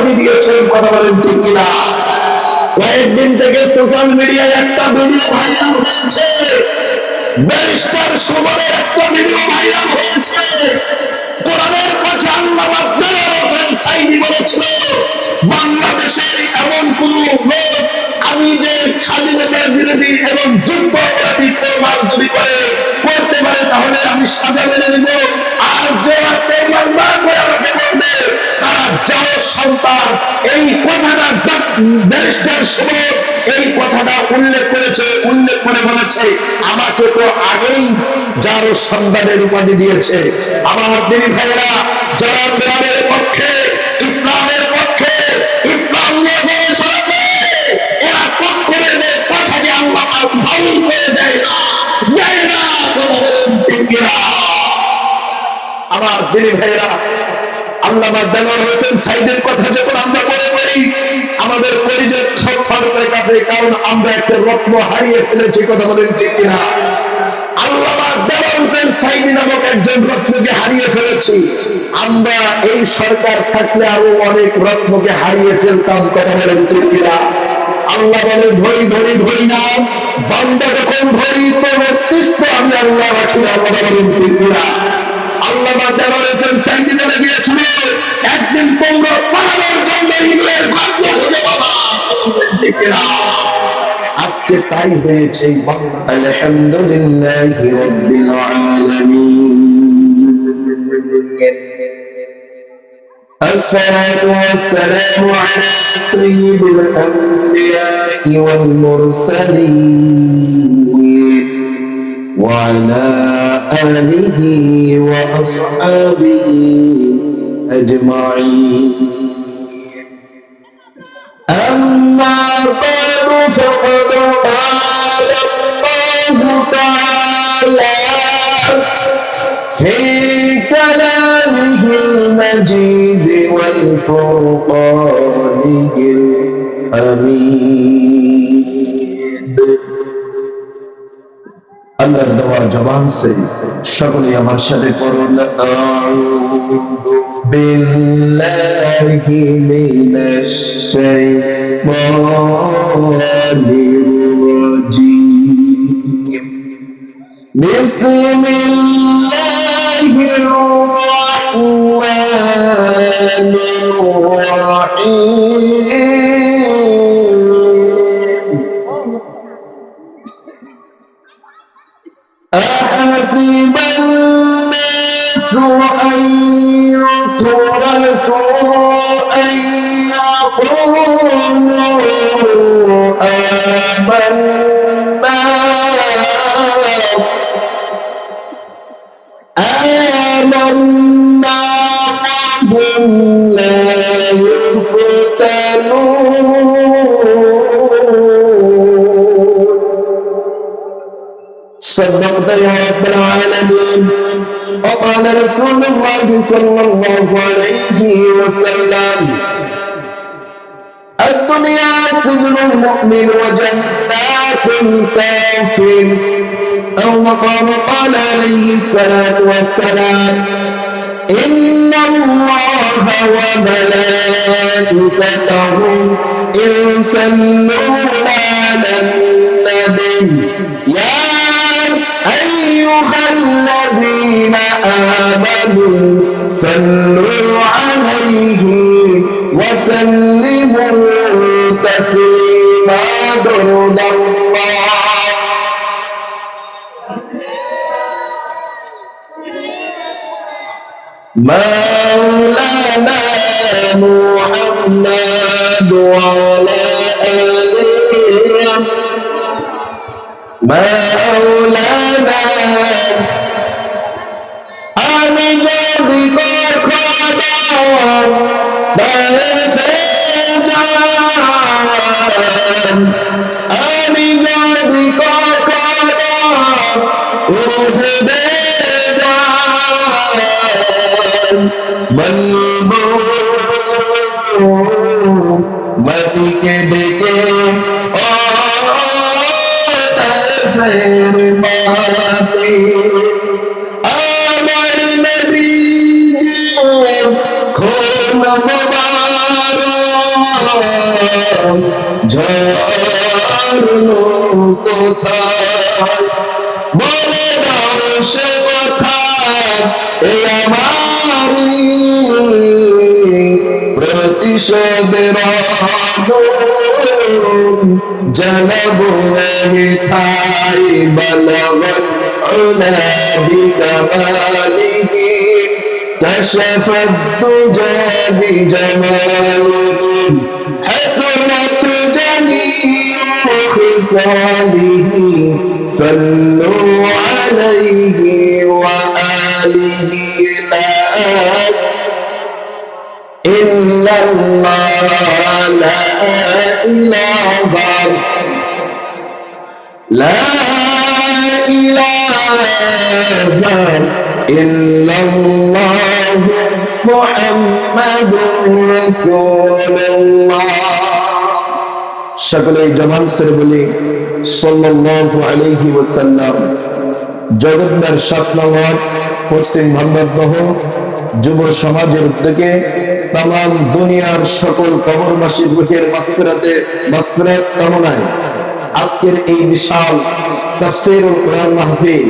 উপাধি দিয়েছেন, কথা বলেন ঠিক কিনা? কয়েকদিন থেকে সোশ্যাল মিডিয়ায় একটা ভিডিও ভাইরাল হয়েছে, ব্যারিস্টার সুমনের একটা ভিডিও ভাইরাল হয়েছে। কোরআনের কথা আল্লাহ দেলোয়ার হোসেন সাঈদী বলেছিল, বাংলাদেশের এমন কোন লোক আমি যে স্বাধীনতার বিরোধী এবং যুদ্ধ অপরাধী প্রমাণ যদি করতে পারে তাহলে আমি সাজা মেনে নেব, আর যারা প্রমাণ না করে আমাকে বলবে তারা যাও সন্তান। এই কথাটা ব্যারিস্টার সুমন এই কথাটা উল্লেখ করেছে, উল্লেখ করে বলেছে আমাকে তো আগেই যার সন্তানের উপাধি দিয়েছে। আমার দিনী ভাইয়েরা, যারা কোরআনের পক্ষে, ইসলামের পক্ষে, ইসলাম নিয়ে গবেষণা করে, এরা কখনো কথাকে আল্লাহ ভালো করে দেয় না, দেয় না। আমার দিনী ভাইয়েরা, আল্লামা দেলোয়ার হোসেন সাঈদীর কথা যখন আমরা মনে করি আমাদের পরিচয় ছটফট করে কাঁপে, কারণ আমরা একটা রত্ন হারিয়ে ফেলেছি, কথা বলেন ঠিক কিনা? আল্লামা দেলোয়ার হোসেন সাঈদী নামক একজন রত্নকে হারিয়ে ফেলেছি। আমরা এই সরকার থাকলে আরো অনেক রত্নকে হারিয়ে ফেলতাম, কথা বলেন ঠিক কিনা? আল্লাহ বলে ধরি ধরি ধরি না, বান্দা যখন ধরি তো মস্তিষ্ক আমি আল্লাহ রাখি না, কথা বলেন ঠিক কিনা? আল্লামা দেলোয়ার হোসেন সাঈদী বলে গিয়েছিল একদিন তোমরা পালানোর জন্য ইংরেজ গর্ত খুঁজে পাবা, ঠিক কিনা? আজকে তাই হয়েছে। আলহামদুলিল্লাহি রাব্বিল আলামিন। الصلاة والسلام على سيد الأنبياء والمرسلين وعلى آله وأصحابه أجمعين. أما بعد فقد قال الله تعالى في كلامه المجيد والفرقان الحميد. আল্লাহর দেওয়া জবান সে সকলে আমার সাথে পড়ুন, আউযু বিল্লাহি মিনাশ শাইতানির রাজীম। বিসমিল্লাহির রাহমানির রাহিম। أحسب الناس أن يتركوا أن يقولوا آمنا وهم لا يفتنون. صدقت يا رب العالمين. وقال رسول الله صلى الله عليه وسلم الدنيا سجن المؤمن وجنات الكافر، أو مقام قال عليه الصلاة والسلام إن الله وملائكته يصلون على النبي يا أيها الذين آمنوا صلوا عليه وسلموا تسليما. درود الله. مولانا محمد وعلى آله مولانا. আমি যদি কখনো বেঁচে যাই, আমি যদি কখনো উঠে যাই, বলবো মাটিকে ডেকে ও মাটি আমার নবী খুন মোবারক বলে দাও সে কথা এই আমারি প্রতিশোধের জ্বালাবো মিঠাই বলবল উলা বিকামালিহি كشف الدجى بجماله حسنت جميع خصاله صلوا عليه وآله لا إلا الله لا إله لا إله إلا الله محمد رسول الله সকলে জবান ছেড়ে বলি সাল্লাল্লাহু আলাইহি ওয়াসাল্লাম। জগন্নাথ ৭ নম্বর পশ্চিম ভান্ডারদহ যুব সমাজের উদ্যোগে তামাম দুনিয়ার সকল কবরবাসীর রূহের মাগফিরাত কামনায় আজকের এই বিশাল তাফসীরুল কোরআন মাহফিল,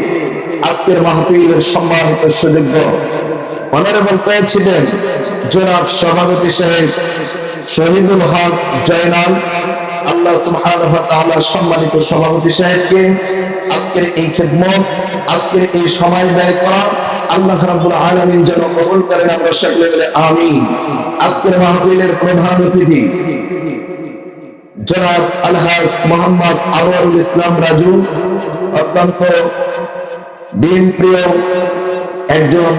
আজকের মাহফিলের সম্মানিত সুযোগ্য অনারেবল প্রেসিডেন্ট জনাব সভাপতি সাহেব শহীদুল হক জয়নাল, আল্লাহ সুবহানাহু ওয়া তাআলা সম্মানিত সভাপতি সাহেবকে আজকের এই খিদমত, আজকের এই সময় ব্যয় করা আল্লাহ রাব্বুল আলামিন যেন কবুল করেন, আমরা সকলে বলে আমিন। আজকের মাহফিলের প্রধান অতিথি জনাব আলহাজ মোহাম্মদ আনোয়ারুল ইসলাম রাজু, অত্যন্ত দিন প্রিয় একজন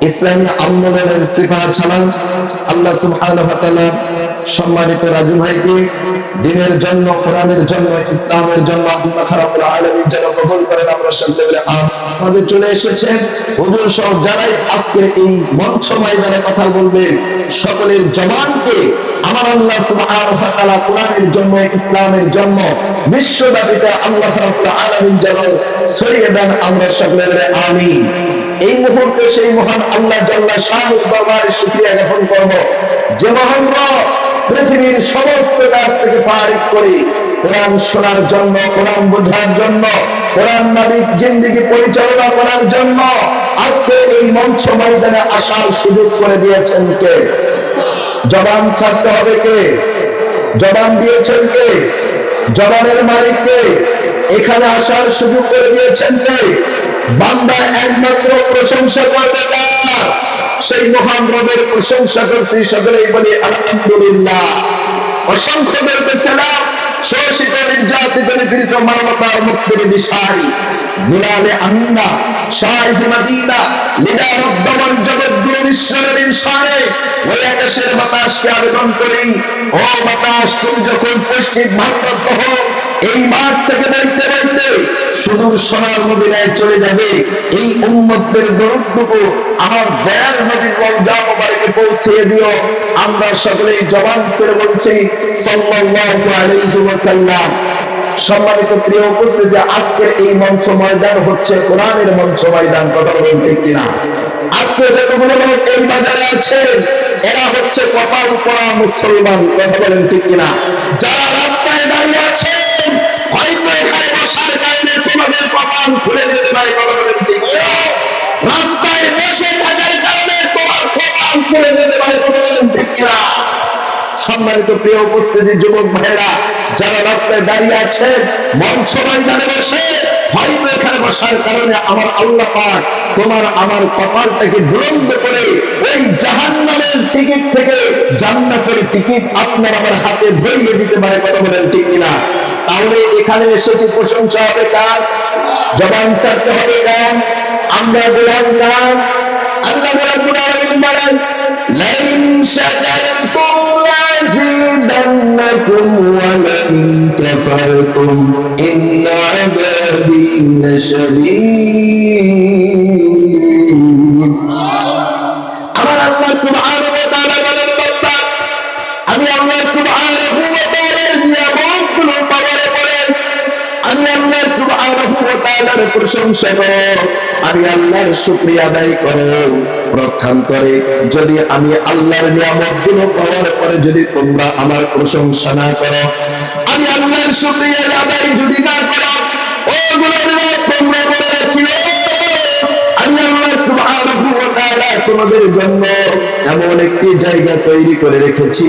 ইসলামী আন্দোলনের সিপাহ ছাড়া আল্লাহ সুবহানাহু ওয়া তাআলা সম্মানিত রাজু ভাইকে দিনের জন্য, কোরআনের জন্য, ইসলামের জন্য আল্লাহ রাব্বুল আলামিন যেন কবুল করেন, আমরা সকলে বলে আমিন। আমাদের চলে এসেছেন হুজুর সহ যারাই আজকের এই মঞ্চ ময়দানে কথা বলবেন, সকলের জবানকে আমার আল্লাহ সুবহানাহু ওয়া তাআলা কোরআনের জন্য, ইসলামের জন্য বিশ্বব্যাপী আল্লাহ রাব্বুল আলামিন যেন ছড়িয়ে দেন, আমরা সকলে বলে আমিন। এই মুহূর্তে সেই মহান আল্লাহ জাল্লা শাহুর দরবারে শুকরিয়া জ্ঞাপন করব, যে মহান রব পৃথিবীর সমস্ত কাজ থেকে পারিক করে কোরআন শোনার জন্য, কোরআন বোঝার জন্য, কোরআন মাফিক জিন্দেগি পরিচালনা করার জন্য আজকে এই মঞ্চ ময়দানে আসার সুযোগ করে দিয়েছেন কে? জবান ছাড়তে হবে কে? জবান দিয়েছেন কে? জবানের মালিক কে? এখানে আসার সুযোগ করে দিয়েছেন কে? বান্দা একমাত্র প্রশংসা করবে কার? সেই মহান রবের প্রশংসা করছি, সকলেই বলি আলহামদুলিল্লাহ। অসংখ্য দরুদ সালাম শোষিত, নির্যাতিত, নিপীড়িত মানবতার মুক্তির দিশারি দুলালে আমিনা শাইখ Medina leader of the world, জগৎগুরু বিশ্বনবীর শানে ওই আকাশের বাতাসকে আবেদন করি, ও বাতাস তুমি যখন পশ্চিম ভারতবর্ষ এই মাঠ থেকে বইতে বইতে সুদূর সোনার মদিনায় চলে যাবে, এই উম্মতদের দরুদটুকু আমার দয়াল নবীর রওজা মুবারকে পৌঁছে দিও। আমরা সকলেই জবান ছেড়ে বলছি সাল্লাল্লাহু আলাইহি ওয়াসাল্লাম। সম্মানিত প্রিয় উপস্থিতি, আজকের এই মঞ্চ ময়দান হচ্ছে কোরআনের মঞ্চ ময়দান, কথা বলুন ঠিক কিনা? আজকে যতগুলো লোক এই বাজারে আছে এরা হচ্ছে কপাল পরা মুসলমান, কথা বলেন ঠিক কিনা? যারা রাস্তায় দাঁড়িয়ে আছেন হয়তো এখানে বসার কারণে তোমাদের কপাল খুলে যেতে পারে, কথা বলেন ঠিক কিনা? রাস্তায় বসে থাকার কারণে তোমার কপাল খুলে যেতে পারে, কথা বলেন ঠিক কিনা? সম্মানিত প্রিয় উপস্থিতি যুবক ভাইরা, যারা রাস্তায় দাঁড়িয়ে আছেন মঞ্চ ময়দানে বসে হয়তো এখানে বসার কারণে আমার আল্লাহ পাক তোমার আমার কপালটাকে বুলন্দ করে ওই জাহান্নামের টিকিট থেকে জান্নাতের টিকিট আপনার আমার হাতে ধরিয়ে দিতে পারে, কথা বলেন ঠিক কিনা? তাহলে এখানে এসেছি প্রশংসা হবে কার? জবান ছাড়তে হবে কার? আমরা বললাম কার? আল্লাহ রাব্বুল আলামিন বলেন লাইন শাকারতুম লাযিদান্নাকুম ওয়া লাইন কাফারতুম ইন্না আযাবি লাশাদীদ। আমার আল্লাহ সুবহানাহু ওয়া তাআলা বলেন, বান্দা আমি আল্লাহ সুবহানাহু ওয়া তাআলার নিয়ামতগুলো পালন করে আমি আল্লাহ সুবহানাহু ওয়া তাআলার প্রশংসা করো, আমি আল্লাহর শুকরিয়া আদায় করো। পক্ষান্তরে যদি আমি আল্লাহর নিয়ামতগুলো পাওয়ার পরে যদি তোমরা আমার প্রশংসা না করো, আমি আল্লাহর শুকরিয়া আদায় যদি না করো, ও জন্য এমন একটি জায়গা তৈরি করে রেখেছি,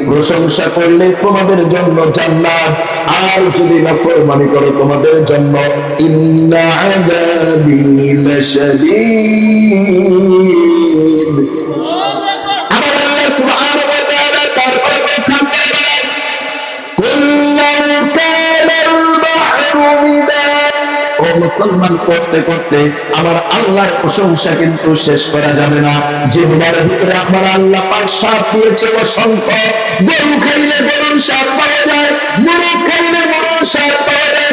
প্রশংসা করলে তোমাদের জন্য জান্নাত, আর যদি নাফরমানি করো তোমাদের জন্য ইন্না আযাবি লাশাদীদ। আমার আল্লাহ সুবহানাহু ওয়া তাআলা তারপরে বলেন, কুল্লু কানাল বাহরু মিদাদ। ও মুসলমান, করতে করতে আমার আল্লাহর প্রশংসা কিন্তু শেষ করা যাবে না। জীবনের ভিতরে আমার আল্লাহ পাক সাপ দিয়েছে অসংখ্য। গরু খাইলে গরুর সাপ পাওয়া যায়, মুরগ খাইলে মুরগের সাপ পাওয়া যায়।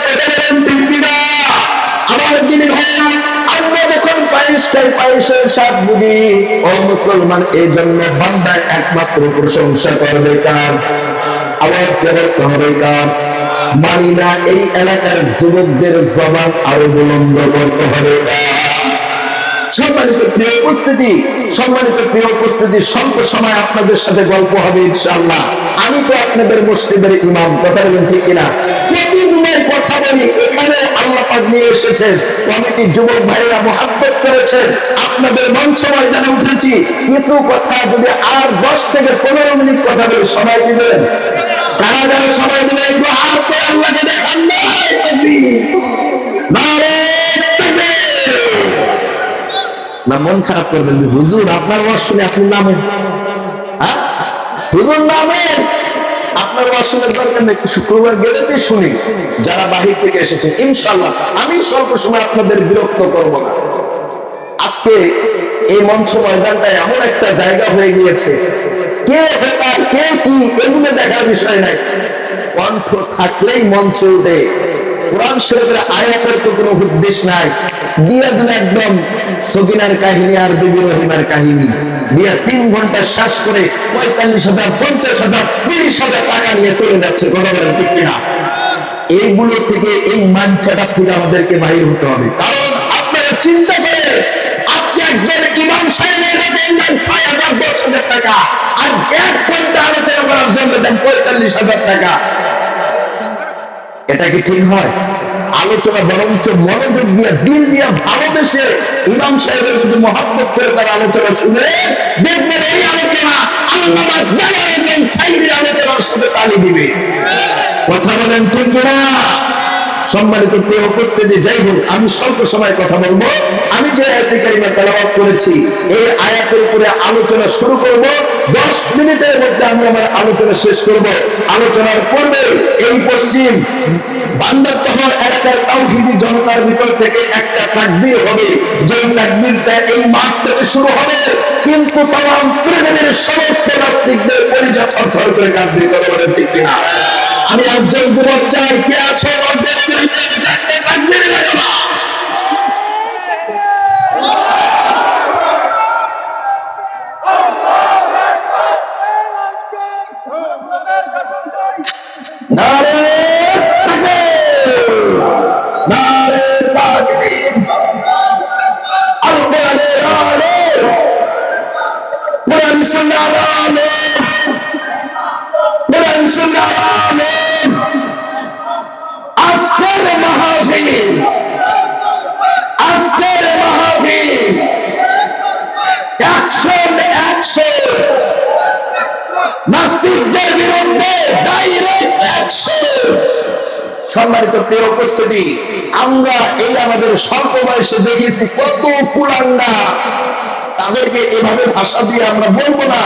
আমার দিনে ভাইয়া, আমরা যখন পায়েস খাই পায়েসের স্বাদ বুঝি। ও মুসলমান, এই জন্য বান্দায় একমাত্র প্রশংসা করবে কার? আওয়াজ করতে হবে কার? মানি না এই এলাকার যুবকদের জবান আরো বুলন্দ করতে হবে কার? সম্মানিত প্রিয় উপস্থিতি, স্বল্প সময় আপনাদের সাথে গল্প হবে ইনশাআল্লাহ। আমি তো আপনাদের মসজিদের ইমাম, কথা বলেন ঠিক কিনা? প্রতিদিনের কথা বলি, এখানে আল্লাহ পাক নিয়ে এসেছেন, কমিটি যুবক ভাইরা মহাব্বত করেছেন, আপনাদের মঞ্চ ময়দানে উঠেছি। কিছু কথা যদি আর 10 থেকে 15 মিনিট কথা বলে সময় দিবেন? কারা যারা সময় দিবেন একটু হাত করে আল্লাহকে দেখান। না মন খারাপ করবেন, হুজুর আপনার ওয়াজ শুনে আপনি নামেন, হুজুর নামেন, আপনার ওয়াজ শুনে দরকার নেই, শুক্রবার গেলেতে শুনি। যারা বাহির থেকে এসেছেন ইনশাআল্লাহ আমি স্বল্প সময় আপনাদের বিরক্ত করব না। আজকে এই মঞ্চ ময়দানটা এমন একটা জায়গা হয়ে গিয়েছে, কে হোতা কে কি এগুলো দেখার বিষয় নাই। কণ্ঠ থাকলেই মঞ্চে উঠে কোরআন শরীফের আয়াতের তো কোনো উদ্দেশ্য নাই। বিয়ে দিন একদম সকিনার কাহিনী আর বিবি রহিমার কাহিনী। বিয়ে 3 ঘন্টা শ্বাস করে 45,000, 50,000, 30,000 টাকা নিয়ে চলে যাচ্ছে। গণবেন ঠিক কিনা? এইগুলো থেকে এই মানসাটা থেকে আমাদেরকে বাহির হতে হবে। কারণ আপনারা চিন্তা করে আজকে একজন ইমাম সাহেবের বেতন 6,000, 10,000 টাকা, আর 1 ঘন্টা আলোচনা করার জন্য দেন 45,000 টাকা। এটা কি ঠিক হয়? আলোচনা বরঞ্চ মনোযোগ দিয়ে দিল দিয়ে ভালোবেসে ইমাম সাহেবের যদি মহব্বত করে তার আলোচনা শুনে দেখবেন এই আলোচনা আল্লামা জালালউদ্দিন সাইদির আলোচনার সাথে তালি দিবে। কথা বলেন ঠিক না? সম্মানিত প্রিয় উপস্থিতি, যাই হোক আমি স্বল্প সময় কথা বলবো। আমি যে আয়াতে কারিমা তেলাওয়াত করেছি এই আয়াতের উপরে আলোচনা শুরু করব। 10 মিনিটের মধ্যে আমি আমার আলোচনা শেষ করব। আলোচনার পূর্বে এই পশ্চিম বান্দারতহর এলাকার তাওহীদি জনতার ভিতর থেকে একটা তাকবীর হবে, যে তাকবীরটা এই মাঠ থেকে শুরু হবে, কিন্তু তাম পৃথিবীর সমস্ত নাস্তিকদের পরিচয় থরথর করে কাঁপবে। কথা বলেন ঠিক কিনা? আমি একজন যুবক চাই, কে আছো তাকবীর লাগাবা? নারে তাকবীর, নারে তাকবীর, আল্লাহু আকবার, কোরআন সুন্নাহ আমিন, কোরআন সুন্নাহ আমিন। আজকের মাহফিল, আজকের মাহফিল 100 নাস্তিকদের বিরুদ্ধে ডাইরেক্ট অ্যাকশন। সম্মানিত প্রিয় উপস্থিতি, আমরা এই আমাদের স্বল্প বয়সে দেখেছি কত কুলাঙ্গা। তাদেরকে এভাবে ভাষা দিয়ে আমরা বলবো না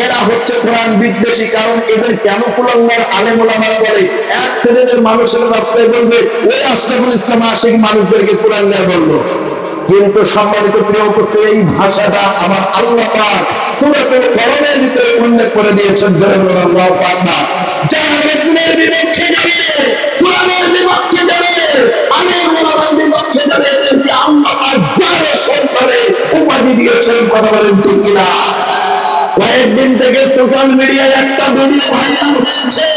এরা হচ্ছে কোরআন বিদ্বেষী, কারণ এদের কেন কুলাঙ্গার আলেম ওলামারা বলে। এক শ্রেণীর মানুষের রাস্তায় বলবে ওই আশরাফুল ইসলাম আশিক মানুষদেরকে কুলাঙ্গার বললো। কিন্তু সম্মানিত প্রিয় উপস্থিতি, এই ভাষাটা আমার আল্লাহ পাক সূরাতুল কলমের ভিতরে উল্লেখ করে দিয়েছেন। আল্লাহু আকবার। যারা রাসূলের বিপক্ষে যাবে, কোরআনের বিপক্ষে যাবে, আলেম ওলামার বিপক্ষে যাবে, এদেরকে আল্লাহ পাক জালেম সরকারে উপাধি দিয়েছেন। কথা বলেন ঠিক কিনা? কয়েকদিন থেকে সোশ্যাল মিডিয়ায় একটা ভিডিও ভাইরাল হয়েছে,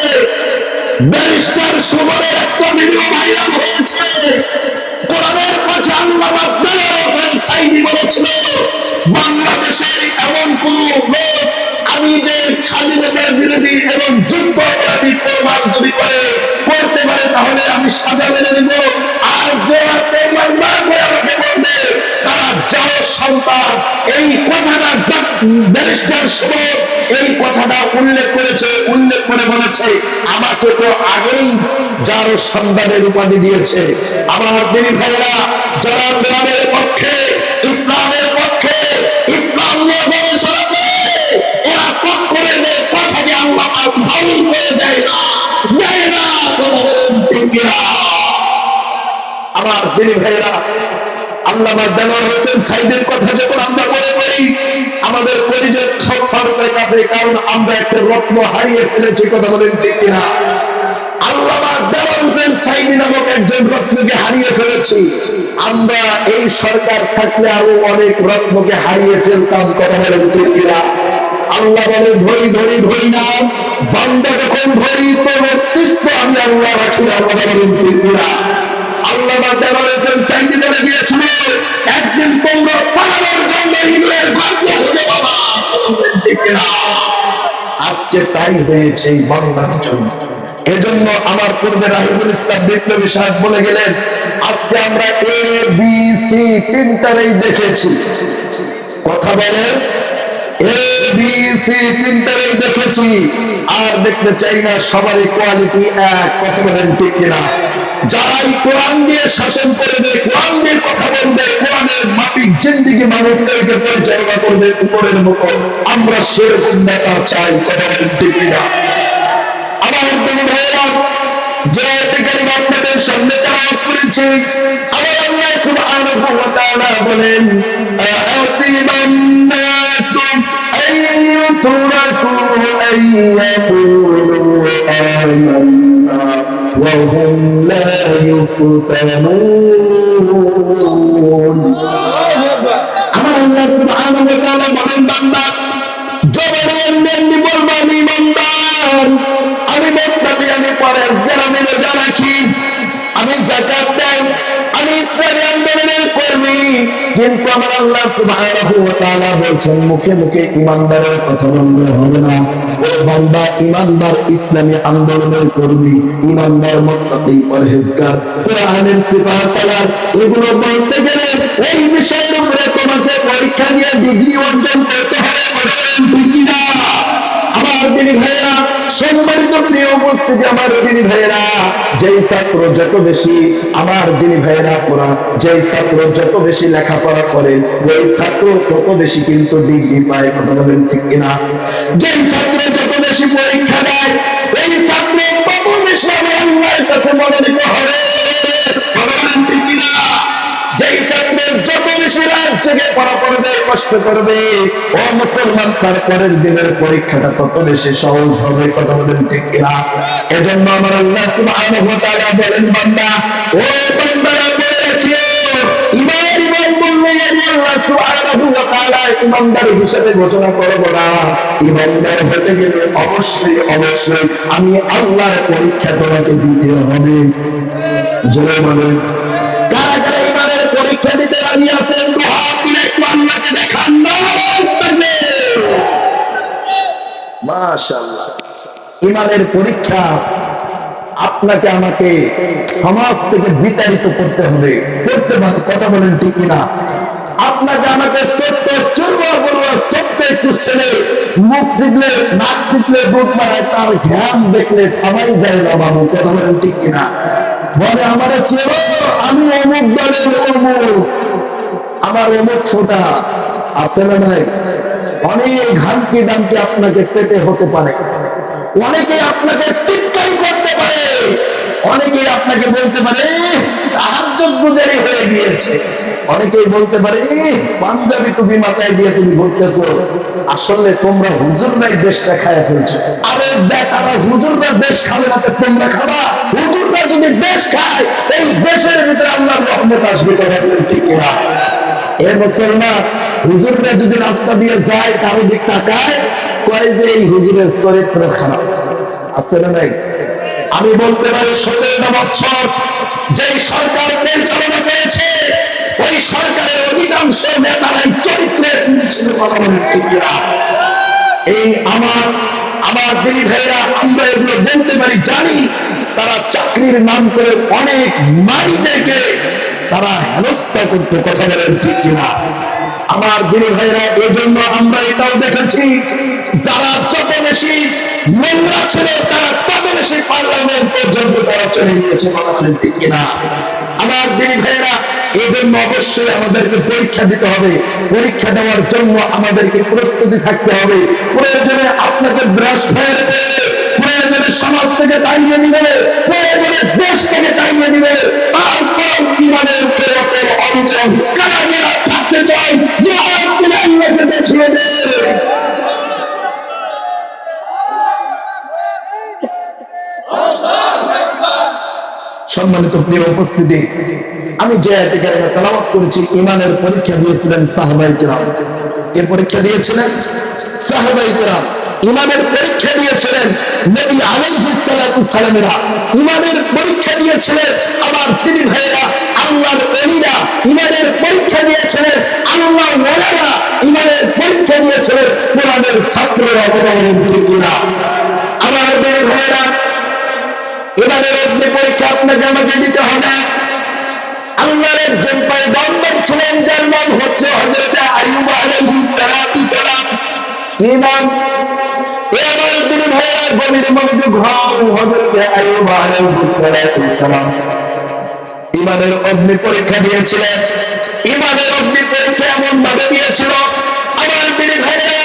ব্যারিস্টার সুমনের একটা ভিডিও ভাইরাল হয়েছে। কোরআনের কথা আল্লামা জালালউদ্দিন সাইদি বলেছিল, বাংলাদেশের এমন কোন লোক আমি যে স্বাধীনতার বিরোধী এবং যুদ্ধ অপরাধী প্রমাণ যদি করতে পারে তাহলে আমি সাজা মেনে নেব, আর যারা প্রমাণ না করে আমাকে বলবে তারা যাও সন্তান। এই কথাটা ব্যারিস্টার সুমন এই কথাটা উল্লেখ করেছে, উল্লেখ করে বলেছে আমাকে তো আগেই যার সন্তানের উপাধি দিয়েছে। আমার দিনী ভাইরা, যারা আন্দোলনের পক্ষে, ইসলামের পক্ষে, ইসলাম নিয়ে গবেষণা করে, এরা পক্ষের কথাকে আল্লাহ ভুল করে দেয় না, দেয় না। আমার দিনী ভাইরা, আল্লামা দেওয়ার হোসেন সাইদের কথা যখন আমরা মনে করি, আমাদের পরিচয় থরথর করে কাঁপে, কারণ আমরা একটা রত্ন হারিয়ে ফেলেছি। কথা বলেন ঠিক কিনা? আল্লামা দেওয়ার হোসেন সাইদি নামক একজন রত্নকে হারিয়ে ফেলেছি। আমরা এই সরকার থাকলে আরো অনেক রত্নকে হারিয়ে ফেলতাম। কথা বলেন ঠিক কিনা? আল্লাহ বলে ধরি ধরি ধরি না, বান্দা যখন ধরি তোর অস্তিত্ব আমি আল্লাহ রাখি না। কথা বলেন ঠিক কিনা? আল্লামা দেওয়ার হোসেন সাইদি বলে গিয়েছিল, একদিন তোমরা পালানোর জন্য ইংরেজ ভাগ্য খুঁজে পাবা। আজকে তাই হয়েছে এই বাংলার জন্য। এজন্য আমার পূর্বে রাহিবুল ইসলাম বিপ্লবী সাহেব বলে গেলেন, আজকে আমরা ABC তিনটারেই দেখেছি। কথা বলে ABC তিনটারেই দেখেছি, আর দেখতে চাই না। সবারই কোয়ালিটি এক। কথা বলেন ঠিক কিনা? যারাই কোরআন দিয়ে শাসন করবে, কোরআন দিয়ে কথা বলবে, কোরআনের মাফিক জিন্দেগি মানুষদেরকে পরিচালনা করবে উপরের মতো, আমরা সেরকম নেতা চাই। কথা বলেন ঠিক কিনা? আমার দিনী ভাইরা, যে অধিকারী আপনাদের সামনে তেলাওয়াত করেছি, আমার আল্লাহ সুবহানাহু ওয়া তাআলা বলেন, আ'আসিবান নাসু আন ইউতরাকু আন ইয়াকুলু আমান্না ওয়া হুম লা ইউফতানুন। আমার আল্লাহ সুবহানাহু ওয়া তাআলা বলেন, বান্দা জবানে এমনি বলবা আমি ইমানদার, আমি মুত্তাকি, আমি পরেজগার, আমি রোজা রাখি, আমি যাকাত দেই, আমি ইসলামী আন্দোলনের কর্মী, কিন্তু আমার আল্লাহ সুবহানাহু ওয়া তাআলা বলছেন মুখে মুখে ইমানদারের কথা বললে হবে না। ও বান্দা, ইমানদার ইসলামী আন্দোলনের কর্মী, ইমানদার মুত্তাকি, পরহেজগার, কোরআনের সিফাত সালাত, এগুলো বলতে গেলে এই বিষয়ের উপরে তোমাকে পরীক্ষা দিয়ে ডিগ্রি অর্জন করতে হবে। ঠিক কিনা? আমার দিনী ভাইয়েরা, সম্মানিত প্রিয় উপস্থিতি, আমার দিনী ভাইয়েরা, যেই ছাত্র যত বেশি, আমার দিনী ভাইয়েরা পড়া, যেই ছাত্র যত বেশি লেখাপড়া করেন, ওই ছাত্র তত বেশি কিন্তু ডিগ্রি পায়। কথা বলেন ঠিক কিনা? যেই ছাত্র যত বেশি পরীক্ষা দেয়, ওই ছাত্র তত বেশি আমার আল্লাহর কাছে মনোনীত হবে। কথা বলেন ঠিক কিনা? যেই ছাত্র যত বেশি রাত জেগে পড়া করবে, কষ্ট করবে, ও মুসলমান, তার পরের দিনের পরীক্ষাটা তত বেশি সহজ হবে। কথা বলেন ঠিক কিনা? এজন্য আমার আল্লাহ সুবহানাহু ওয়া তাআলা বলেন, বান্দা, ও বান্দারা মনে রাখিও, ঈমান ঈমান বললে আমি আল্লাহ সুবহানাহু ওয়া তাআলা ঈমানদার হিসেবে ঘোষণা করব না। ঈমানদার হতে গেলে অবশ্যই অবশ্যই আমি আল্লাহর পরীক্ষা তোমাকে দিতে হবে। জোরে বলেন, কারা কারা ঈমানের পরীক্ষা দিতে রাজি আছেন? হাত তুলে একটু আল্লাহকে দেখান না। মাশাআল্লাহ। ঈমানের পরীক্ষা আপনাকে আমাকে সমাজ থেকে বিতাড়িত করতে হবে, করতে পারে। কথা বলেন ঠিক কিনা? আপনাকে আমাকে সত্য চুরুয়া বলুয়া সত্য একটু ছেলে মুখ চিপলে, নাক চিপলে, বুক মারায়, তার ঘ্যাম দেখলে থামাই যায় না বাবু। কথা বলেন ঠিক কিনা? বলে আমার চেনো, আমি অমুক দলের অমুক, আমার অমুক ছোটা আছে না নাই? অনেক ঘামকি দামকি আপনাকে পেতে হতে পারে, অনেকে আপনাকে টিটকার করতে পারে, অনেকেই আপনাকে বলতে পারে তাহাজ্জুদ গুজারি হয়ে গিয়েছে, অনেকেই বলতে পারে পাঞ্জাবি টুপি মাথায় দিয়ে তুমি ঘুরতেছো, আসলে তোমরা হুজুররাই দেশটা খায়া ফেলছো। আরে বেটারা, হুজুররা দেশ খাবে না তো তোমরা খাবা? হুজুররা যদি দেশ খায়, এই দেশের ভিতরে আল্লাহর রহমত আসবে। কথা বলেন ঠিক কিনা? এ মুসলমান, হুজুররা যদি রাস্তা দিয়ে যায়, কারো দিক তাকায়, কয় যে এই হুজুরের চরিত্র খারাপ, আছে না নাই? আমি বলতে পারি 17 বছর যেই সরকার পরিচালনা করেছে, ওই সরকারের অধিকাংশ নেতারাই চরিত্রের ছিল। কথা বলেন ঠিক কিনা? এই আমার দিনী ভাইরা, আমরা এগুলো বলতে পারি, জানি তারা চাকরির নাম করে অনেক নারীদেরকে তারা হেনস্থা করতো। কথা বলেন ঠিক কিনা? আমার দিনী ভাইরা, এই জন্য আমরা এটাও দেখেছি যারা যত বেশি নোংরা ছিল তারা তত বেশি পার্লামেন্ট পর্যন্ত তারা চলে গিয়েছে, বলা ঠিক কিনা? আমার দিনী ভাইরা, এই জন্য অবশ্যই আমাদেরকে পরীক্ষা দিতে হবে। পরীক্ষা দেওয়ার জন্য আমাদেরকে প্রস্তুতি থাকতে হবে। প্রয়োজনে আপনাকে ব্রাশ ফায়ার করবে, প্রয়োজনে সমাজ থেকে তাড়িয়ে দিবে, প্রয়োজনে দেশ থেকে তাড়িয়ে দিবে। তারপর ইমানের উপরে অটল অবিচল কারা থাকতে চাই যে আল্লাহকে দেখিয়ে দেয়। সম্মানিত প্রিয় উপস্থিতি, আমি যে আয়াতে কারিমা তেলাওয়াত করেছি, ইমানের পরীক্ষা দিয়েছিলেন সাহাবায়ে কেরাম। কে পরীক্ষা দিয়েছিলেন? সাহাবায়ে কেরাম। ইমানের পরীক্ষা দিয়েছিলেন নবী আলাইহিস সালাতু সালামেরা। ইমানের পরীক্ষা দিয়েছিলেন আমার তিনি ভাইরা, আল্লাহর ওলিরা। ইমানের পরীক্ষা দিয়েছিলেন আল্লাহর ওলারা। ইমানের পরীক্ষা দিয়েছিলেন কোরআনের ছাত্ররা। ঠিক না? আমার ভাইরা, এবারের অগ্নি পরীক্ষা আপনাকে আমাকে দিতে হবে। আল্লাহর একজন পয়গম্বর ছিলেন যার নাম হচ্ছে হযরত আইয়ুব আলাইহিস সালাম। কি নাম? এবার তিনি ভাইরা গভীর মনোযোগ হন। হযরত আইয়ুব আলাইহিস সালাম ইমানের অগ্নি পরীক্ষা দিয়েছিলেন। ইমানের অগ্নি পরীক্ষা এমন ভাবে দিয়েছিল, আমার তিনি ভাইরা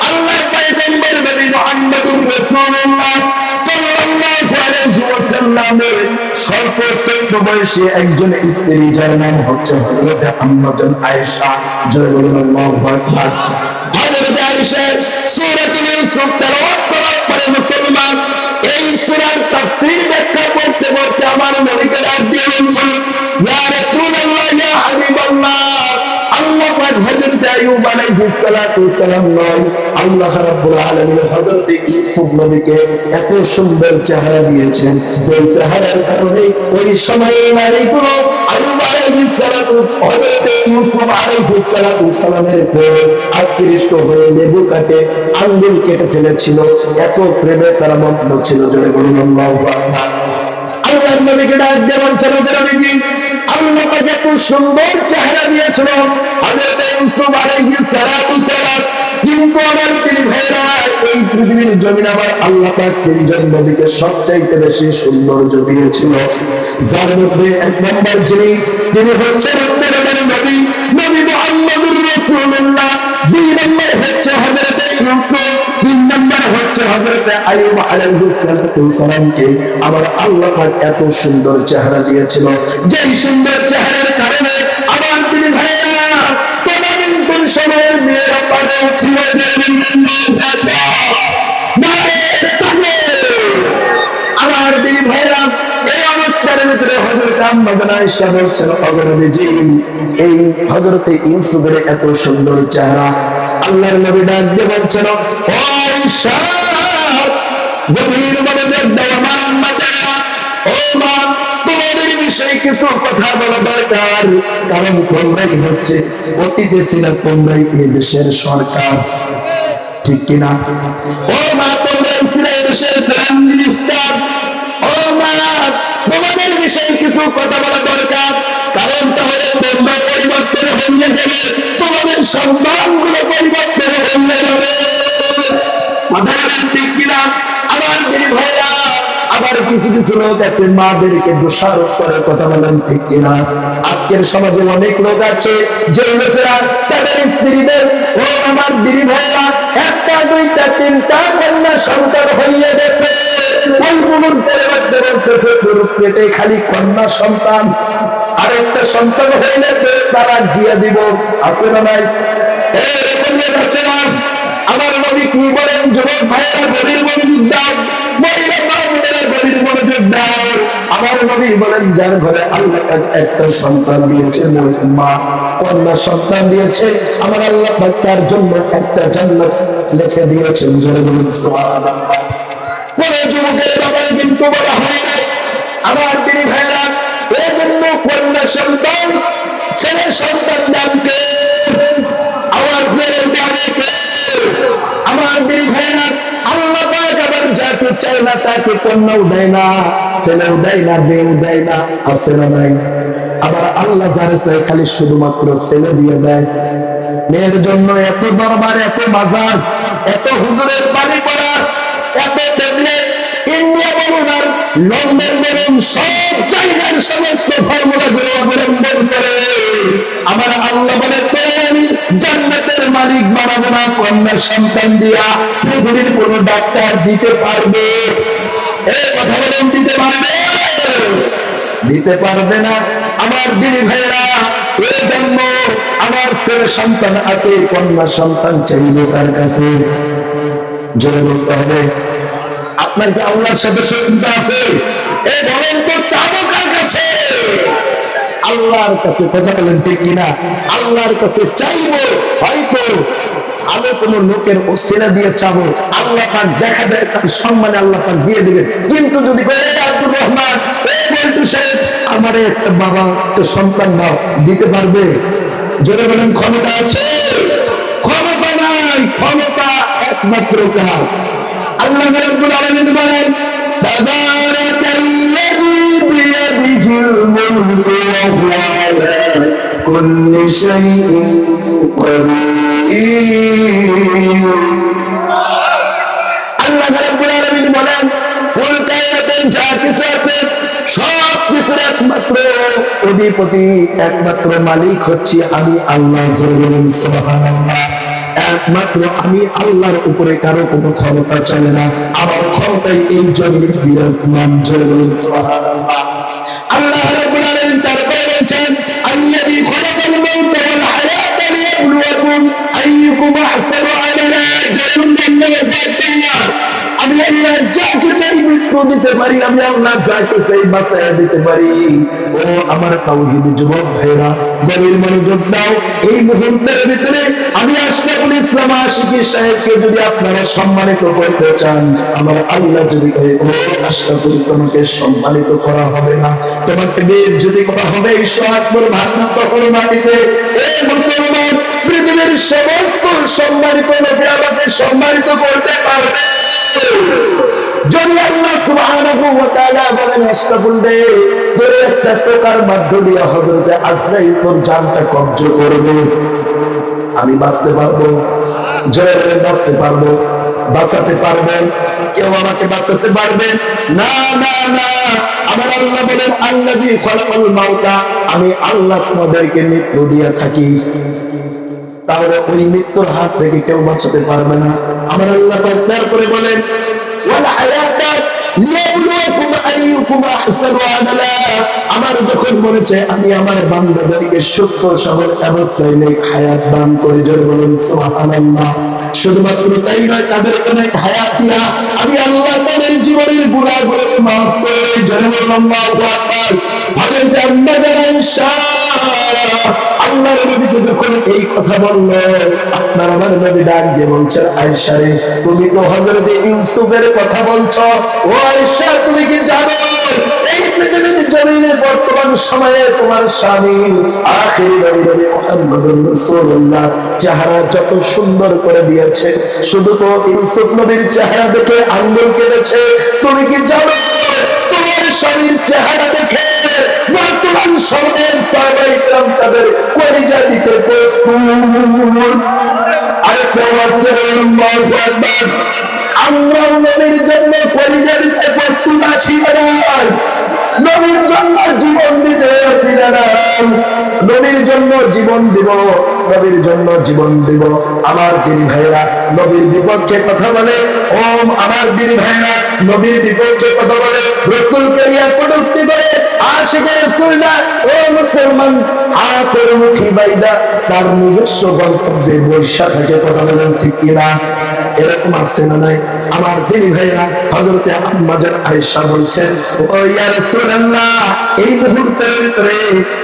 আল্লাহর পয়গম্বর নবী মুহাম্মদুর রাসূলুল্লাহ সাল্লাল্লাহু আলাইহি ওয়াসাল্লামের সর্বশ্রেষ্ঠ বয়সী একজন স্ত্রী যার নাম হচ্ছে হযরত আম্মাজান আয়েশা। জয় বলুন আল্লাহু আকবার। হযরত আয়েশা সূরাতুল ইউসুফ তেলাওয়াত করার পরে মুসলমান এই সূরার তাফসীর ব্যাখ্যা করতে করতে আমার নবীকে ডাক দিয়ে বলছেন, ইয়া রাসূলুল্লাহ, ইয়া হাবিবাল্লাহ, আল্লাহ পাক হযরত আইয়ুব আলাইহিস সালাতু সালাম নয়, আল্লাহ রাব্বুল আলামিন হযরত ইউসুফ নবীকে এত সুন্দর চেহারা দিয়েছেন যে চেহারার কারণে ওই সময়ে নারীগুলো আইয়ুব আলাইহিস সালাতু হযরত ইউসুফ আলাইহিস সালাতু সালামের উপর আকৃষ্ট হয়ে লেবু কাটে আঙ্গুল কেটে ফেলেছিল। এত প্রেমে তারা মগ্ন ছিল। জয় বলুন আল্লাহু আকবার। আল্লাহর নবীকে ডাক দিয়ে বলছেন, নবীজি, আল্লাহ পাক এত সুন্দর চেহারা দিয়েছিল হযরত ইউসুফ আলাইহিস সালাতু সালাম, কিন্তু আমার তিনি ভাইরা এই পৃথিবীর জমিন আমার আল্লাহ পাক তিনজন নবীকে সবচাইতে বেশি সৌন্দর্য দিয়েছিল, যার মধ্যে এক নম্বর তিনি হচ্ছেন নবী মুহাম্মদুর রাসূলুল্লাহ। দুই নম্বর হচ্ছে হযরত ইউসুফ। তিন নম্বর হচ্ছে হযরত আইয়ুব আলাইহিস সালামকে আমার আল্লাহ পাক এত সুন্দর চেহারা দিয়েছিল, যেই সুন্দর চেহারার কারণে আমার তিনি ভাইরা তদানীন্তন সময়ের মেয়েরা পাগল ছিল। আমার তিনি ভাইরা এই অবস্থার ভিতরে হযরত আম্মাজান আয়েশা বলছেন, নবীজি, এই হযরত ইউসুফের এত সুন্দর চেহারা। আল্লাহর নবী ডাক দিয়ে বলছেন, ও আয়েশা, গভীর মনোযোগ দাও আমার আম্মা জানেনা। ও মা, তোমাদের বিষয়ে কিছু কথা বলা দরকার, কারণ তোমরাই হচ্ছে অতীতে ছিল তোমরাই এই দেশের সরকার। ঠিক কিনা? ও মা, তোমরা ছিলে দেশের প্রাইম মিনিস্টার। ও মা, তোমাদের বিষয়ে কিছু কথা বলা দরকার, কারণ তাহলে তোমরা পরিবর্তন হয়ে যাবে, তোমাদের সন্তানগুলো পরিবর্তন হয়ে যাবে। ঠিক কিনা? আমার ভাইরা, আবার কিছু কিছু লোক আছে মাদেরকে দোষারোপ করার কথা বলেন। ঠিক কিনা? আজকের সমাজে অনেক লোক আছে যে লোকেরা তাদের স্ত্রীদের, ও আমার দিদি ভাইরা, একটা দুইটা তিনটা কন্যা সন্তান হইয়া গেছে, ওই মুহূর্তের মধ্যে বলতেছে পুরো পেটে খালি কন্যা সন্তান, আরেকটা সন্তান হইলে তারা দিয়ে দিব। আছে না নাই? এরকম লোক আছে না? আমার নবী কি বলেন? যুবক ভাইয়েরা গভীর মনোযোগ দাও, মহিলা বান্ধবীরা গভীর মনোযোগ দাও। আমার নবী বলেন, যার ঘরে আল্লাহ একটা সন্তান দিয়েছে, মা কন্যা সন্তান দিয়েছে, আমার আল্লাহ তার জন্য একটা জান্নাত লিখে দিয়েছেন। জোরে বলুন সুবহানাল্লাহ। কোন যুবকের ব্যাপারে কিন্তু বলা হয় নাই। আমার তিনি ভাইয়েরা, এই জন্য কন্যা সন্তান, ছেলে সন্তান দানকে আওয়াজ মেরে দাঁড়িয়ে আমার দিদি ভাইয়েরা, আল্লাহ পাক আবার যাকে চায় না তাকে কন্যাও দেয় না, ছেলেও দেয় না, মেয়েও দেয় না। আছে না নাই? আবার আল্লাহ যারা চায় খালি শুধুমাত্র ছেলে দিয়ে দেয়। মেয়ের জন্য এত দরবার, এত বাজার, এত হুজুরের বাড়ি করা, এত ট্যাবলেট, ইন্ডিয়া বলুন আর লন্ডন বলুন, সব জায়গার সমস্ত ফর্মুলা গুলো অবলম্বন করে আমার আল্লাহ বলে, আমি জান্নাতের মালিক বানাবো না কন্যা সন্তান দিয়া। পৃথিবীর কোন ডাক্তার দিতে পারবে? এই কথা বলেন, দিতে পারবে? দিতে পারবে না। আমার দিদি ভাইয়েরা, এই জন্য আমার ছেলে সন্তান আছে, কন্যা সন্তান চাইবে তার কাছে। জোরে বলতে হবে, আপনার কি আল্লাহর সাথে শত্রুতা আছে? এই বলেন তো, চাবো কার কাছে? আল্লাহর কাছে। কথা বলেন ঠিক কিনা? আল্লাহর কাছে চাইবো। হয়তো আমি কোন লোকের ওসিলা দিয়ে চাবো, আল্লাহ পাক দেখা যায় তার সম্মানে আল্লাহ পাক দিয়ে দিবেন। কিন্তু যদি আব্দুর রহমান, আমার একটা বাবা, একটা সন্তান দাও, দিতে পারবে? জোরে বলেন, ক্ষমতা আছে? ক্ষমতা নাই। ক্ষমতা একমাত্র কার? আল্লাহ রাব্বুল আলামিন বলেন, তাবারাকাল্লাযী বিয়াদিহিল মুলকু ওয়া হুয়া আলা কুল্লি শাইইন কাদির। আল্লাহ রাব্বুল আলামিন বলেন, কুল কায়নাতের যা কিছু আছে সব কিছুর একমাত্র অধিপতি, একমাত্র মালিক হচ্ছে আমি আল্লাহ। সুবহানাল্লাহ। একমাত্র আমি আল্লাহর উপরে কারো কোনো ক্ষমতা চলে না। আমার ক্ষমতায় এই জমিনে বিরাজমান। সুবহানাল্লাহ। আল্লাহ রাব্বুল আলামিন তারপরে বলেন, আল্লাযী খালাকাল মাউতা ওয়াল হায়াতা লিয়াবলুয়াকুম আইয়ুকুম আহসানু আমালা। আমি আল্লাহ যাকে চাই মৃত্যু দিতে পারি, আমি আল্লাহ যাকে চাই বাঁচাইয়া দিতে পারি। ও আমার তাওহীদি যুবক ভাইরা, গভীর মনোযোগ দাও। এই মুহূর্তের ভিতরে আমি আশরাফুল ইসলাম আশিকি সাহেবকে যদি আপনারা সম্মানিত করতে চান, আমার আল্লাহ যদি কহে, ও আশরাফুল, তোমাকে সম্মানিত করা হবে না, তোমাকে বেইজ্জতি করা হবে, এই সোহাগপুর ভান্নাত করো মাটিতে। এই মুসলমান, পৃথিবীর সমস্ত সম্মানিত লোকে আমাকে সম্মানিত করতে পারবে যদি আল্লাহ সুবহানাহু ওয়া তাআলা বলেন, আশরাফুল রে, তোর একটা টোকার মাধ্য দিয়ে হযরত আজরাইল তোর জানটা কবজ করবে। আমি বাঁচতে পারবো? জোরে বলেন, বাঁচতে পারবো? বাঁচাতে পারবেন? কেউ আমাকে বাঁচাতে পারবেন? না না না। আমার আল্লাহ বলেন, আল্লাযী খালাকাল মাউতা, আমি আল্লাহ তোমাদেরকে মৃত্যু দিয়ে থাকি, তাহলে ওই মৃত্যুর হাত থেকে কেউ বাঁচাতে পারবে না। আমার আল্লাহ তারপরে বলেন, ওয়াল হায়াতা লিয়াবলুয়াকুম আইয়ুকুম আহসানু আমালা। আমার যখন মনে চায় আমি আমার বান্দাদেরকে সুস্থ সবল অবস্থায় নেক হায়াত দান করি। জোরে বলুন সুবহানাল্লাহ। শুধুমাত্র তাই নয়, তাদেরকে নেক হায়াত দিয়া আমি আল্লাহ তাদের জীবনের গুনাহগুলোকে মাফ করে। জোরে বলুন আল্লাহু আকবার। হযরত আম্মা জানা ঈশা আল্লাহর নবীকে যখন এই কথা বলল, আপনার আমার নবী ডাক দিয়ে বলছেন, আয়েশা রে, তুমি তো হযরত ইউসুফের কথা বলছো। ও আয়েশা, তুমি কি জানো এই পৃথিবীর জমিনে বর্তমান সময়ে তোমার স্বামী আখির নবী মুহাম্মদুর রাসূলুল্লাহ চেহারা যত সুন্দর করে দিয়েছে, শুধু তো ইউসুফ নবীর চেহারা দেখে আঙ্গুল কেটেছে। তুমি কি জানো তোমার স্বামীর চেহারা দেখে বর্তমান সময়ের সাহাবায়ে কেরাম তাদের কলিজা দিতে প্রস্তুত। আরেকটা ওয়াক্ত আল্লাহু আকবার। আমরা নবীর জন্য কলিজা দিতে প্রস্তুত আছি না? নবীর জন্য জীবন দিতে আছি না? নবীর জন্য জীবন দিব, নবীর জন্য জীবন দিব। আমার দিনী ভাইরা নবীর বিপক্ষে কথা বলে, ও আমার দিনী ভাইরা নবীর বিপক্ষে কথা বলে, রাসূলকে নিয়ে কটূক্তি করে, আশিকে রাসূল না। ও মুসলমান, হাতের মুঠি বাইদা তার নিজস্ব গন্তব্যে বৈশা থাকে। কথা বলেন ঠিক কিনা? এরকম আছে না নাই? আমার দিনী ভাইরা, হযরত আম্মা জান আয়েশা বলছেন, ও ইয়া রাসূলুল্লাহ, এই মুহূর্তের ভিতরে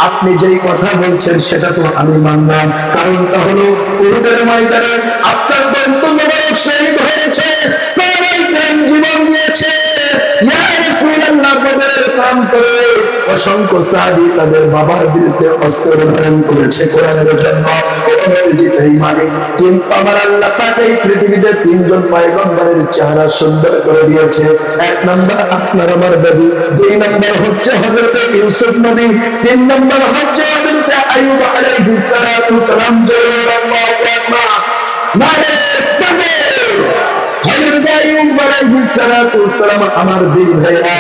আপনি যেই কথা বলছেন সেটা তো আমি মানলাম। কারণটা হলো উহুদের ময়দানে আপনার দন্ত মোবারক শহীদ হয়েছে, সাহাবায়ে কেরাম জীবন দিয়েছে। ইয়া রাসূলুল্লাহ, বদরের প্রান্তরে অসংখ্য সাহাবী তাদের বাবার বিরুদ্ধে অস্ত্র ধারণ করেছে কোরআনের জন্য। কিন্তু আমার আল্লাহ পাক এই পৃথিবীতে তিনজন পয়গম্বরের চেহারা সুন্দর করে দিয়েছে। এক নম্বর আপনার আমার নবী, দুই নম্বর হচ্ছে হযরত ইউসুফ নবী, তিন নম্বর হচ্ছে হযরত আইয়ুব আলাইহিস সালাতু সালাম আল্লাহু আকবার নারে তাকবীর হযরত আইয়ুব আলাইহিস সালাতু সালাম আমার দিল ভাইরা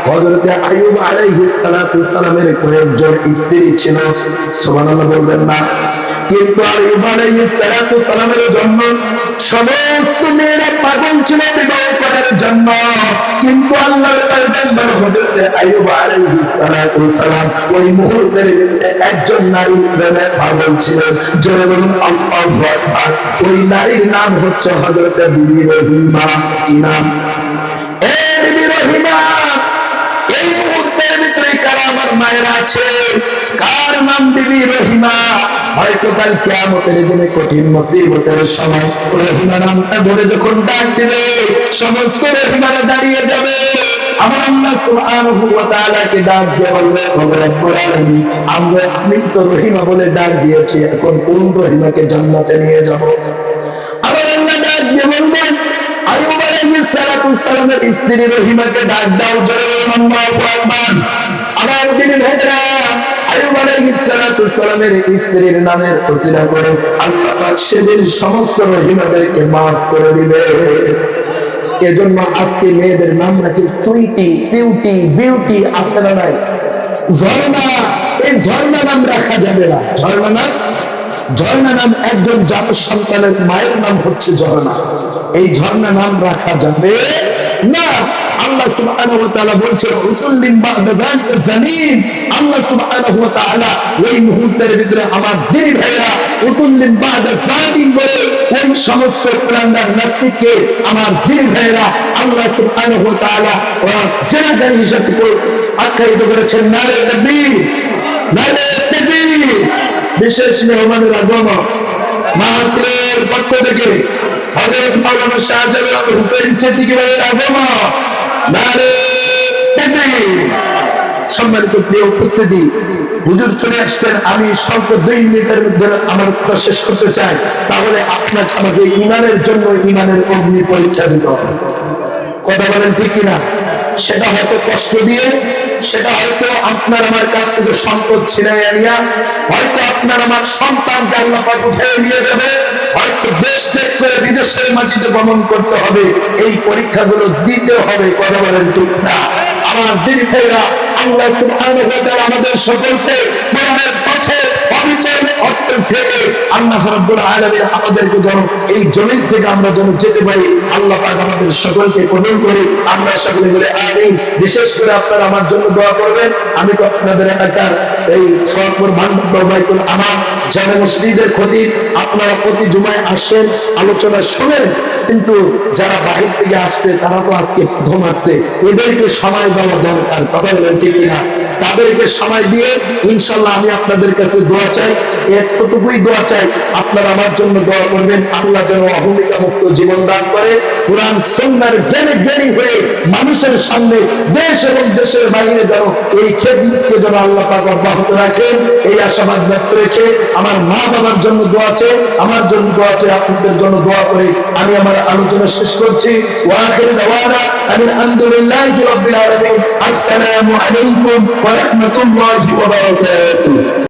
হযরত আইয়ুব আলাইহিস সালাতু সালামের কয়েকজন স্ত্রী ছিল সুবহানাল্লাহ বলবেন না কিন্তু আইয়ুব আলাইহিস সালাতু সালামের জন্য সমস্ত মেয়েরা পাগল ছিল বিবাহ করার জন্য কিন্তু আল্লাহর পয়গম্বর হযরত আইয়ুব আলাইহিস সালাতু সালাম ওই মুহূর্তের একজন নারীর প্রেমে পাগল ছিলেন জোরে বলুন আল্লাহু আকবার ওই নারীর নাম হচ্ছে হযরত বিবি রহিমা কি নাম এ বিবি রহিমা এই মুহূর্তের ভিতরে কারা আমার মায়েরা আছে কার নাম বিবি রহিমা হয়তো কাল কিয়ামতের দিনে কঠিন মুসিবতের সময় রহিমা নামটা ধরে যখন ডাক দিবে সমস্ত রহিমারা দাঁড়িয়ে যাবে আমার আল্লাহ সুবহানাহু ওয়া তাআলা কে ডাক দিয়ে বলবে ওহে রব্বুল আলামিন আমি তো রহিমা বলে ডাক দিয়েছি এখন কোন রহিমাকে জান্নাতে নিয়ে যাব আমার আল্লাহ ডাক দিয়ে বলবেন আইয়ুব আলাইহিস সালাতু সালামের স্ত্রী রহিমাকে ডাক দাও জোরে আল্লাহু আকবার আমার দিনে ভাইরা আইয়ুব আলাইহিস সালাতু সালামের স্ত্রীর নামের ওসিলা করে আল্লাহ পাক সেদিন সমস্ত রহিমাদেরকে maaf করে দিবে এজন্য আজকে মেয়েদের নাম নাকি সুইটি সিউটি বিউটি আছে না নাই ঝর্ণা এই ঝর্ণা নাম রাখা যাবে না ঝর্ণা নাম একজন জাত সন্তানের মায়ের নাম হচ্ছে ঝর্ণা এই ঝর্ণা নাম রাখা যাবে না আল্লাহ সুবহানাহু ওয়া তাআলা বলছেন উতুল্লিম বা'দা যালিকা জানিম আল্লাহ সুবহানাহু ওয়া তাআলা ওই মুহূর্তের ভিতরে আমার দিনী ভাইরা উতুল্লিম বা'দা জানিম বলে ওই সমস্ত কুলাঙ্গার নাস্তিককে আমার দিনী ভাইরা আল্লাহ সুবহানাহু ওয়া তাআলা জানাজানি হিসেবে আখ্যায়িত করেছেন নারে তাকবীর নারে তাকবীর বিশেষ মেহমানের আগমন মাহফিলের পক্ষ থেকে হযরত মাওলানা শাহজালাল আবু হুসাইন সিদ্দিকী ভাইয়ের আগমন নারে তাকবীর সম্মানিত প্রিয় উপস্থিতি হুজুর চলে আসছেন আমি স্বল্প 2 মিনিটের মধ্যে আমার কথা শেষ করতে চাই তাহলে আপনাকে আমাকে ঈমানের জন্য ঈমানের অগ্নি পরীক্ষা দিতে হবে কথা বলেন ঠিক কিনা সেটা হয়তো কষ্ট দিয়ে সেটা হয়তো আপনার আমার কাছ থেকে সম্পদ ছিনাই আনিয়া হয়তো আপনার আমার সন্তানকে আল্লাহ পাক উঠিয়ে নিয়ে যাবে হয়তো দেশ থেকে বিদেশের মাটিতে গমন করতে হবে এই পরীক্ষাগুলো দিতে হবে কথা বলেন ঠিক না আমার দিনী ভাইরা আল্লাহ সুবহানাহু ওয়া তাআলা আমাদের সকলকে কোরআনের পথে অবিচল অটল থেকে আল্লাহ রাব্বুল আলামিন আমাদেরকে যেন এই জমিন থেকে আমরা যেন যেতে পারি আল্লাহ পাক আমাদের সকলকে কবুল করে আমরা সকলে বলে আমিন বিশেষ করে আপনারা আমার জন্য দোয়া করবেন আমি তো আপনাদের এলাকার এই সরপুর বান্দরবান বাইতুল আমান জামে মসজিদের খতিব আপনারা প্রতি জুমায় আসেন আলোচনা শুনেন কিন্তু যারা বাহির থেকে আসছে তারা তো আজকে প্রথম আসছে এদেরকে সময় দেওয়া দরকার কথা বলেন ঠিক কিনা তাদেরকে সময় দিয়ে ইনশাআল্লাহ আমি আপনাদের কাছে দোয়া চাই এতটুকুই দোয়া চাই আপনারা আমার জন্য দোয়া করবেন আল্লাহ যেন অহমিকা মুক্ত জীবন দান করে কুরআন সুন্নাহর জ্ঞানী হয়ে মানুষের সামনে দেশ এবং দেশের বাইরে যেন এই খেদমতকে যেন আল্লাহ পাক অব্যাহত রাখেন এই আশাবাদ ব্যক্ত রেখে আমার মা বাবার জন্য দোয়া চাই আমার জন্য দোয়া চাই আপনাদের জন্য দোয়া করে আমি আমার আলোচনা শেষ করছি ওয়া আখিরু দাওয়ানা আলহামদুলিল্লাহি রাব্বিল আলামিন আসসালামু আলাইকুম ওয়া রাহমাতুল্লাহি ওয়া বারাকাতুহু